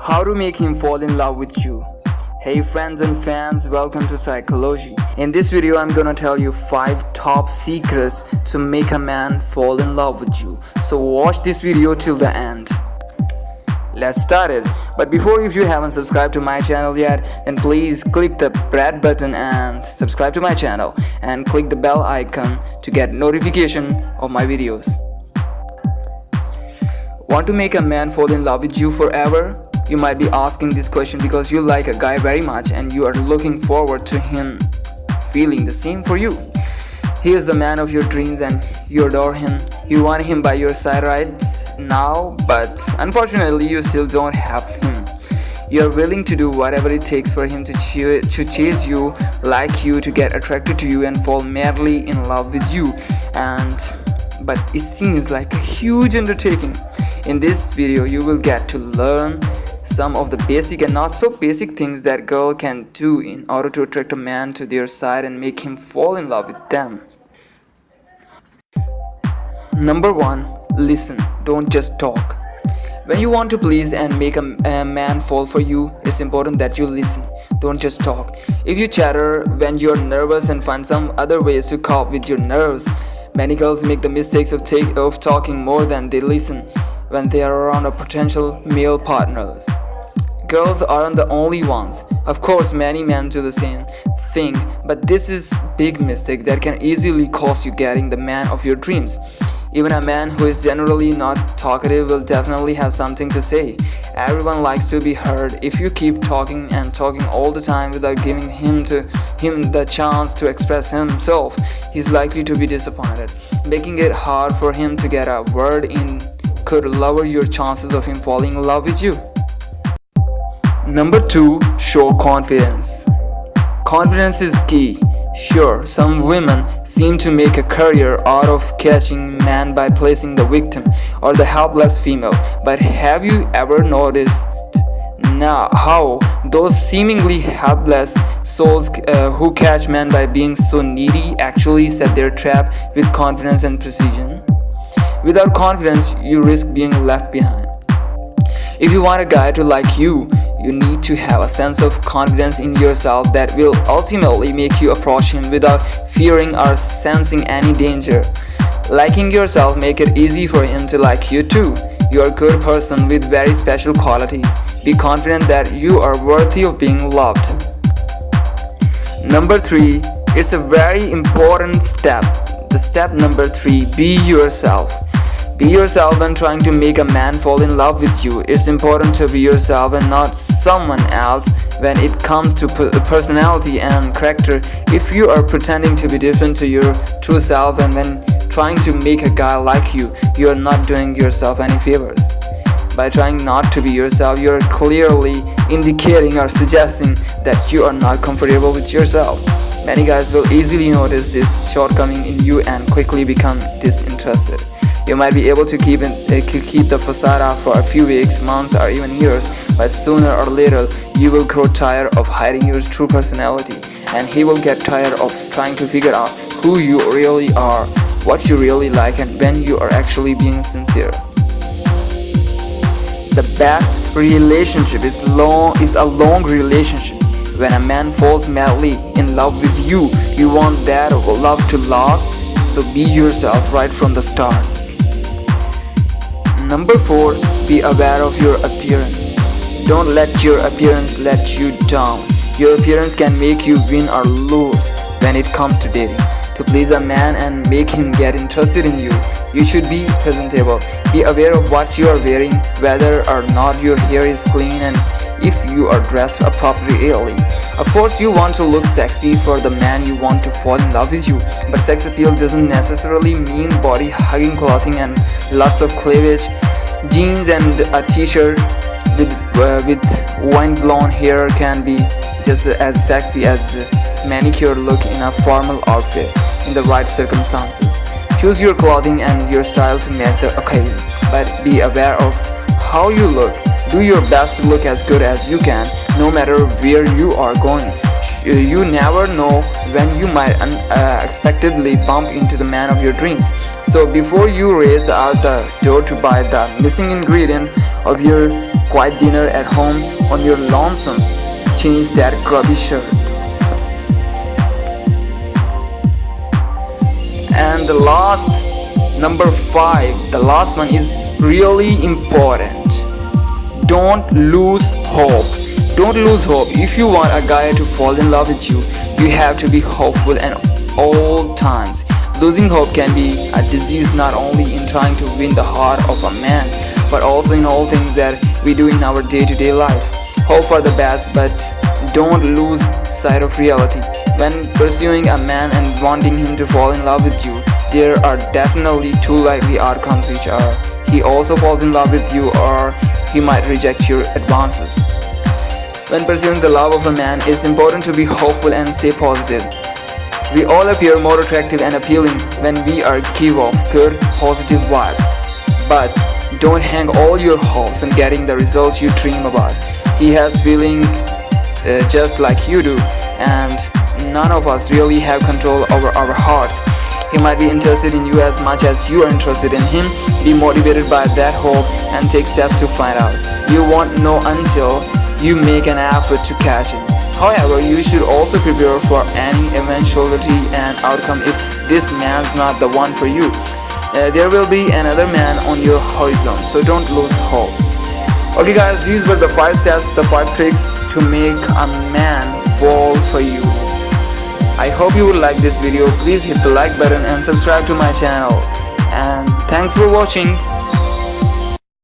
How to make him fall in love with you. Hey friends and fans, welcome to Psychology. In this video I'm gonna tell you 5 top secrets to make a man fall in love with you. So watch this video till the end. Let's start it. But before, if you haven't subscribed to my channel yet, then please click the red button and subscribe to my channel and click the bell icon to get notification of my videos. Want to make a man fall in love with you forever? You might be asking this question because you like a guy very much and you are looking forward to him feeling the same for you. He is the man of your dreams and you adore him. You want him by your side right now, but unfortunately you still don't have him. You are willing to do whatever it takes for him to chase you, like you, to get attracted to you and fall madly in love with you. But it seems like a huge undertaking. In this video you will get to learn some of the basic and not so basic things that girl can do in order to attract a man to their side and make him fall in love with them. Number 1. Listen, don't just talk. When you want to please and make a man fall for you, it's important that you listen, don't just talk. If you chatter when you're nervous and find some other ways to cope with your nerves, many girls make the mistakes of talking more than they listen when they are around a potential male partners. Girls aren't the only ones. Of course, many men do the same thing, but this is big mistake that can easily cost you getting the man of your dreams. Even a man who is generally not talkative will definitely have something to say. Everyone likes to be heard. If you keep talking and talking all the time without giving him the chance to express himself, he's likely to be disappointed. Making it hard for him to get a word in could lower your chances of him falling in love with you. Number 2. Show confidence. Confidence is key. Sure, some women seem to make a career out of catching men by placing the victim or the helpless female, but have you ever noticed how those seemingly helpless souls who catch men by being so needy actually set their trap with confidence and precision? Without confidence, you risk being left behind. If you want a guy to like you, you need to have a sense of confidence in yourself that will ultimately make you approach him without fearing or sensing any danger. Liking yourself make it easy for him to like you too. You are a good person with very special qualities. Be confident that you are worthy of being loved. Number 3. It's a very important step. The step number 3. Be yourself. Be yourself when trying to make a man fall in love with you. It's important to be yourself and not someone else when it comes to personality and character. If you are pretending to be different to your true self and when trying to make a guy like you, you are not doing yourself any favors. By trying not to be yourself, you are clearly indicating or suggesting that you are not comfortable with yourself. Many guys will easily notice this shortcoming in you and quickly become disinterested. You might be able to keep the facade up for a few weeks, months, or even years, but sooner or later you will grow tired of hiding your true personality, and he will get tired of trying to figure out who you really are, what you really like, and when you are actually being sincere. The best relationship is a long relationship. When a man falls madly in love with you, you want that love to last, so be yourself right from the start. Number 4. Be aware of your appearance. Don't let your appearance let you down. Your appearance can make you win or lose when it comes to dating. To please a man and make him get interested in you, you should be presentable. Be aware of what you are wearing, whether or not your hair is clean, and if you are dressed appropriately. Of course, you want to look sexy for the man you want to fall in love with you, but sex appeal doesn't necessarily mean body-hugging clothing and lots of cleavage. Jeans and a t-shirt with wind-blown hair can be just as sexy as a manicured look in a formal outfit in the right circumstances. Choose your clothing and your style to match the occasion, but be aware of how you look. Do your best to look as good as you can, no matter where you are going. You never know when you might unexpectedly bump into the man of your dreams. So before you race out the door to buy the missing ingredient of your quiet dinner at home on your lonesome. Change that grubby shirt. And the last, number 5, the last one is really important. Don't lose hope. Don't lose hope. If you want a guy to fall in love with you, you have to be hopeful at all times. Losing hope can be a disease not only in trying to win the heart of a man, but also in all things that we do in our day-to-day life. Hope for the best, but don't lose sight of reality. When pursuing a man and wanting him to fall in love with you, there are definitely two likely outcomes, which are he also falls in love with you or he might reject your advances. When pursuing the love of a man, it's important to be hopeful and stay positive. We all appear more attractive and appealing when we are give off good, positive vibes. But don't hang all your hopes on getting the results you dream about. He has feelings just like you do, and none of us really have control over our hearts. He might be interested in you as much as you are interested in him. Be motivated by that hope and take steps to find out. You won't know until you make an effort to catch him. However, you should also prepare for any eventuality and outcome if this man's not the one for you. There will be another man on your horizon, so don't lose hope. Okay guys, these were the 5 steps, the 5 tricks to make a man fall for you. I hope you will like this video. Please hit the like button and subscribe to my channel. And thanks for watching.